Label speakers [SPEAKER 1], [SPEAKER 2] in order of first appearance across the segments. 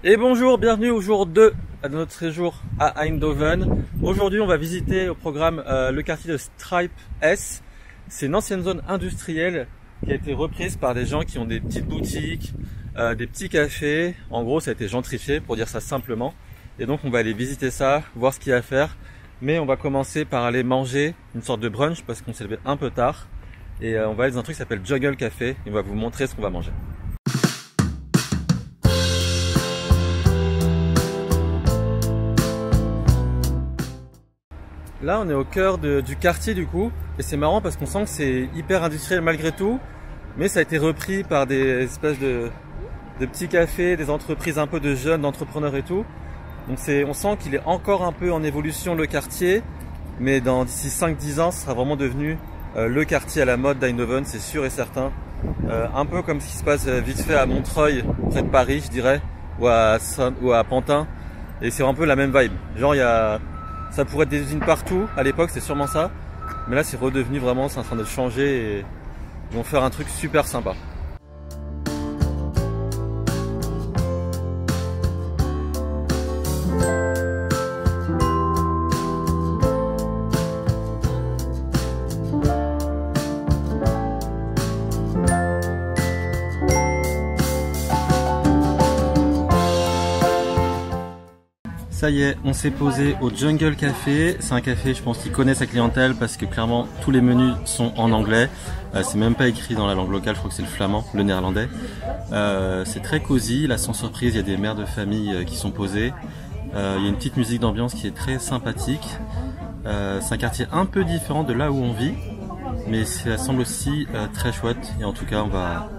[SPEAKER 1] Et bonjour, bienvenue au jour 2 de notre séjour à Eindhoven. Aujourd'hui on va visiter au programme le quartier de Strijp S. C'est une ancienne zone industrielle qui a été reprise par des gens qui ont des petites boutiques, des petits cafés. En gros ça a été gentrifié pour dire ça simplement. Et donc on va aller visiter ça, voir ce qu'il y a à faire. Mais on va commencer par aller manger une sorte de brunch parce qu'on s'est levé un peu tard. Et on va aller dans un truc qui s'appelle Jungle Café et on va vous montrer ce qu'on va manger. Là on est au cœur du quartier du coup, et c'est marrant parce qu'on sent que c'est hyper industriel malgré tout, mais ça a été repris par des espèces de petits cafés, des entreprises un peu de jeunes, d'entrepreneurs et tout. Donc on sent qu'il est encore un peu en évolution le quartier, mais d'ici 5-10 ans ce sera vraiment devenu le quartier à la mode d'Eindhoven, c'est sûr et certain. Un peu comme ce qui se passe vite fait à Montreuil, près de Paris je dirais, ou à Pantin, et c'est un peu la même vibe. Genre ça pourrait être des usines partout, à l'époque c'est sûrement ça, mais là c'est redevenu vraiment, c'est en train de changer et ils vont faire un truc super sympa. Ça y est, on s'est posé au Jungle Café. C'est un café, je pense, qui connaît sa clientèle parce que clairement tous les menus sont en anglais. C'est même pas écrit dans la langue locale, je crois que c'est le flamand, le néerlandais. C'est très cosy, là sans surprise, il y a des mères de famille qui sont posées. Il y a une petite musique d'ambiance qui est très sympathique. C'est un quartier un peu différent de là où on vit, mais ça semble aussi très chouette. Et en tout cas, on va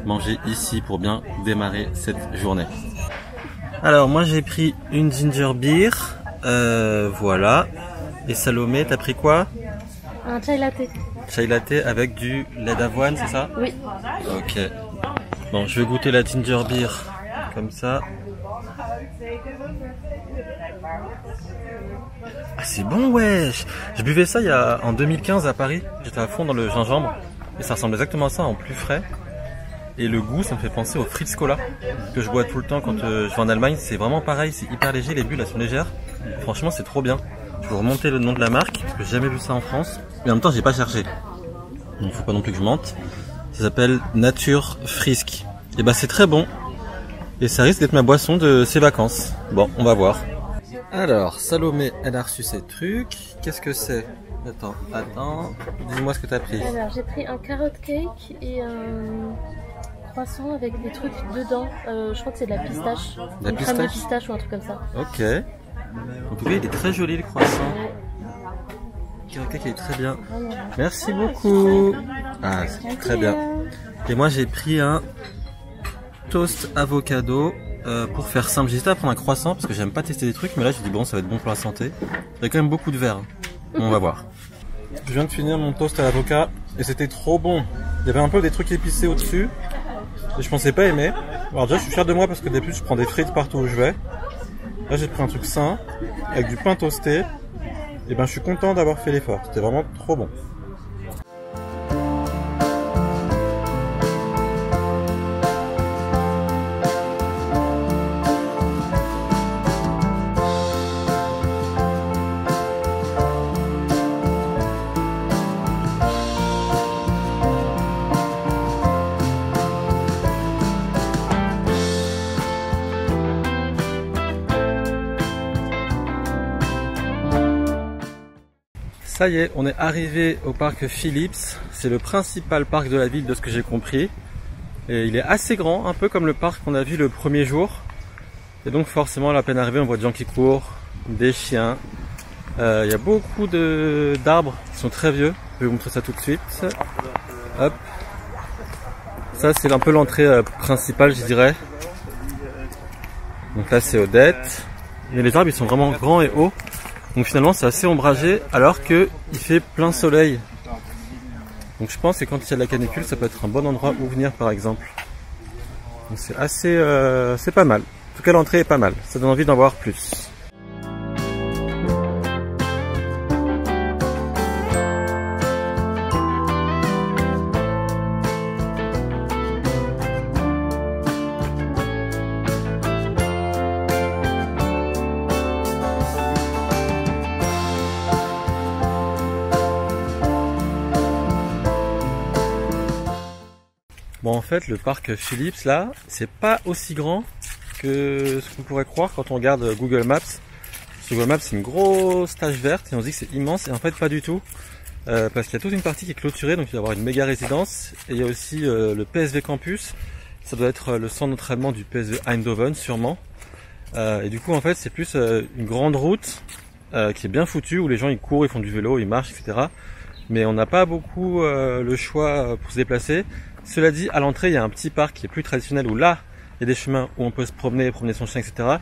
[SPEAKER 1] manger ici pour bien démarrer cette journée. Alors moi j'ai pris une ginger beer, voilà. Et Salomé, t'as pris quoi?
[SPEAKER 2] Un chai latte.
[SPEAKER 1] Chai latte avec du lait d'avoine, c'est ça?
[SPEAKER 2] Oui.
[SPEAKER 1] Ok. Bon, je vais goûter la ginger beer comme ça. Ah c'est bon, wesh. Je buvais ça en 2015 à Paris. J'étais à fond dans le gingembre et ça ressemble exactement à ça en plus frais. Et le goût, ça me fait penser au Fritz Cola que je bois tout le temps quand je vais en Allemagne. C'est vraiment pareil, c'est hyper léger, les bulles elles sont légères. Franchement, c'est trop bien. Je vais remonter le nom de la marque parce que j'ai jamais vu ça en France. Mais en même temps, j'ai pas cherché. Donc, faut pas non plus que je mente. Ça s'appelle Nature Frisk. Et bah, c'est très bon. Et ça risque d'être ma boisson de ces vacances. Bon, on va voir. Alors, Salomé, elle a reçu ses trucs. Qu'est-ce que c'est? Attends. Dis-moi ce que t'as pris.
[SPEAKER 2] Alors, j'ai pris un carrot cake et un croissant avec des trucs dedans. Je crois que c'est de la pistache. Une crème de pistache ou un truc comme ça.
[SPEAKER 1] Ok. En tout cas, il est très joli le croissant. Ok, il est très bien. Merci beaucoup. Ah, c'est très bien. Et moi, j'ai pris un toast avocado pour faire simple. J'hésitais à prendre un croissant parce que j'aime pas tester des trucs, mais là, je dis bon, ça va être bon pour la santé. Il y a quand même beaucoup de verre. On va voir. Je viens de finir mon toast à l'avocat et c'était trop bon. Il y avait un peu des trucs épicés au-dessus. Et je pensais pas aimer. Alors déjà je suis fier de moi parce que d'habitude je prends des frites partout où je vais. Là j'ai pris un truc sain, avec du pain toasté. Et ben je suis content d'avoir fait l'effort, c'était vraiment trop bon. Ça y est, on est arrivé au parc Philips. C'est le principal parc de la ville de ce que j'ai compris. Et il est assez grand, un peu comme le parc qu'on a vu le premier jour. Et donc forcément à la peine arrivée, on voit des gens qui courent, des chiens. Il y a beaucoup d'arbres qui sont très vieux. Je vais vous montrer ça tout de suite. Hop. Ça c'est un peu l'entrée principale je dirais. Donc là c'est Odette. Mais les arbres ils sont vraiment grands et hauts. Donc finalement c'est assez ombragé alors que il fait plein soleil. Donc je pense que quand il y a de la canicule ça peut être un bon endroit où venir par exemple. Donc c'est assez c'est pas mal. En tout cas l'entrée est pas mal, ça donne envie d'en voir plus. Bon, en fait, le parc Philips, là, c'est pas aussi grand que ce qu'on pourrait croire quand on regarde Google Maps. Sur Google Maps, c'est une grosse tache verte et on se dit que c'est immense, et en fait, pas du tout. Parce qu'il y a toute une partie qui est clôturée, donc il va y avoir une méga résidence. Et il y a aussi le PSV Campus. Ça doit être le centre d'entraînement du PSV Eindhoven, sûrement. Et du coup, en fait, c'est plus une grande route qui est bien foutue, où les gens ils courent, ils font du vélo, ils marchent, etc. Mais on n'a pas beaucoup le choix pour se déplacer. Cela dit, à l'entrée, il y a un petit parc qui est plus traditionnel, où là, il y a des chemins où on peut se promener son chien, etc. Mais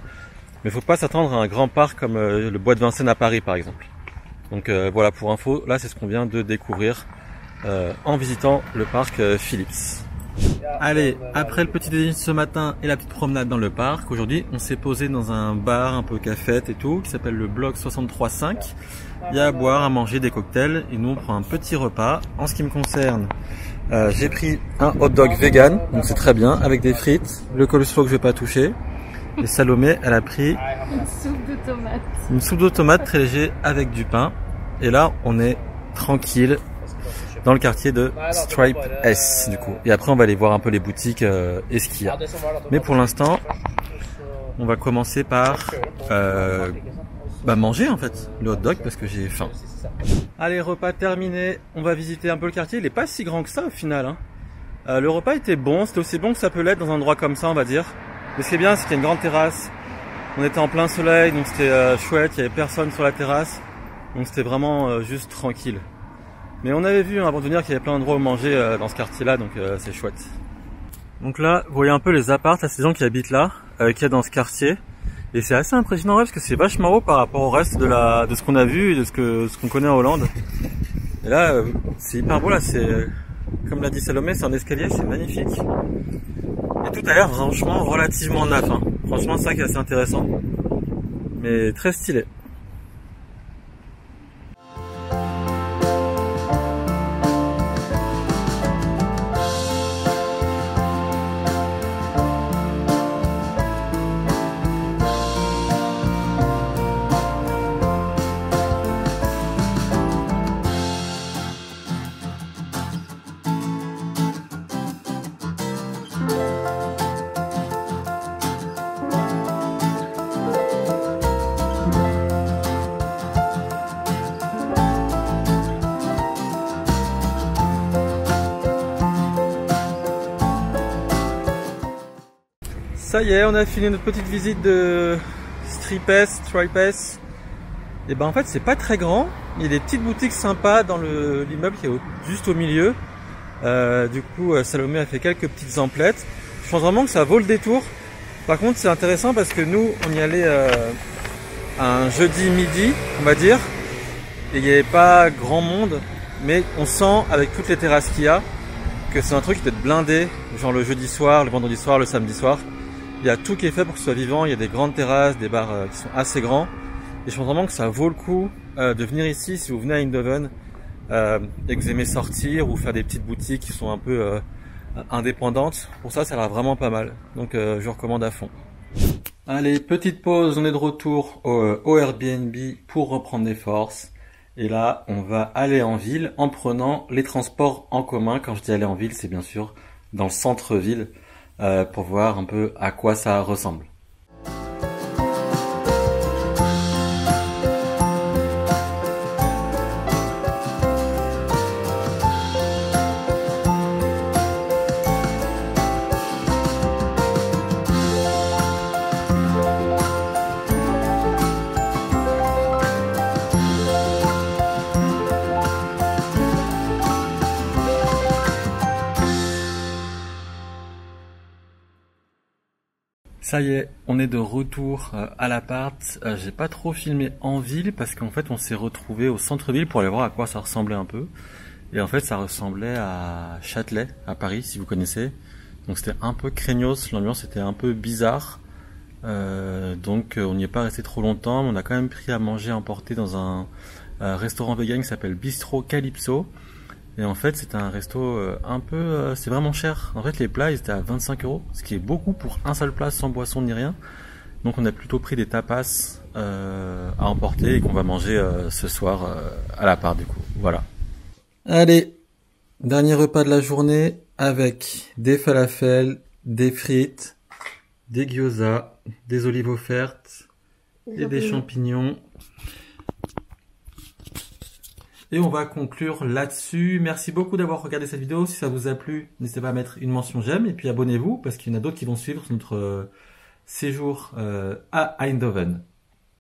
[SPEAKER 1] il faut pas s'attendre à un grand parc comme le Bois de Vincennes à Paris, par exemple. Donc voilà, pour info, là c'est ce qu'on vient de découvrir en visitant le parc Philips. Allez, après le petit déjeuner ce matin et la petite promenade dans le parc, aujourd'hui on s'est posé dans un bar un peu cafette et tout, qui s'appelle le Bloc 63.5. Il y a à boire, à manger, des cocktails, et nous on prend un petit repas. En ce qui me concerne, j'ai pris un hot dog vegan, donc c'est très bien, avec des frites, le coleslaw que je vais pas toucher. Et Salomé, elle a pris
[SPEAKER 2] Une soupe de tomates.
[SPEAKER 1] une soupe de tomates très léger avec du pain. Et là, on est tranquille dans le quartier de Stripe S, du coup. Et après, on va aller voir un peu les boutiques et ce qu'il y a. Mais pour l'instant, on va commencer par manger en fait le hot dog parce que j'ai faim. Allez, repas terminé. On va visiter un peu le quartier. Il est pas si grand que ça au final, hein. Le repas était bon. C'était aussi bon que ça peut l'être dans un endroit comme ça, on va dire. Mais ce qui est bien, c'est qu'il y a une grande terrasse. On était en plein soleil, donc c'était chouette. Il y avait personne sur la terrasse. Donc c'était vraiment juste tranquille. Mais on avait vu avant de venir qu'il y avait plein d'endroits où manger dans ce quartier-là, donc c'est chouette. Donc là, vous voyez un peu les apparts, là, c'est des gens qui habitent là, qu'il y a dans ce quartier. Et c'est assez impressionnant, ouais, parce que c'est vachement haut par rapport au reste de ce qu'on a vu et de ce qu'on connaît en Hollande. Et là, c'est hyper beau, là, c'est, comme l'a dit Salomé, c'est un escalier, c'est magnifique. Et tout a l'air franchement relativement neuf, hein. Franchement, c'est ça qui est assez intéressant. Mais très stylé. Ça y est, on a fini notre petite visite de Stripe S. Et ben en fait c'est pas très grand, il y a des petites boutiques sympas dans l'immeuble qui est juste au milieu. Du coup Salomé a fait quelques petites emplettes. Je pense vraiment que ça vaut le détour. Par contre c'est intéressant parce que nous on y allait un jeudi midi on va dire. Et il n'y avait pas grand monde, mais on sent avec toutes les terrasses qu'il y a que c'est un truc qui doit être blindé, genre le jeudi soir, le vendredi soir, le samedi soir. Il y a tout qui est fait pour que ce soit vivant, il y a des grandes terrasses, des bars qui sont assez grands. Et je pense vraiment que ça vaut le coup de venir ici si vous venez à Eindhoven et que vous aimez sortir ou faire des petites boutiques qui sont un peu indépendantes. Pour ça, ça a l'air vraiment pas mal. Donc je recommande à fond. Allez, petite pause, on est de retour au Airbnb pour reprendre des forces. Et là, on va aller en ville en prenant les transports en commun. Quand je dis aller en ville, c'est bien sûr dans le centre-ville. Pour voir un peu à quoi ça ressemble. Ça y est, on est de retour à l'appart. J'ai pas trop filmé en ville parce qu'en fait on s'est retrouvé au centre-ville pour aller voir à quoi ça ressemblait un peu. Et en fait ça ressemblait à Châtelet, à Paris si vous connaissez. Donc c'était un peu craignos, l'ambiance était un peu bizarre. Donc on n'y est pas resté trop longtemps, mais on a quand même pris à manger emporté dans un restaurant vegan qui s'appelle Bistro Calypso. Et en fait c'est un resto un peu, c'est vraiment cher. En fait les plats ils étaient à 25 €, ce qui est beaucoup pour un seul plat sans boisson ni rien. Donc on a plutôt pris des tapas à emporter et qu'on va manger ce soir à l'appart du coup. Voilà. Allez, dernier repas de la journée. avec des falafels, des frites, des gyoza, des olives offertes et des champignons. Et on va conclure là-dessus. Merci beaucoup d'avoir regardé cette vidéo. Si ça vous a plu, n'hésitez pas à mettre une mention j'aime et puis abonnez-vous parce qu'il y en a d'autres qui vont suivre notre séjour à Eindhoven.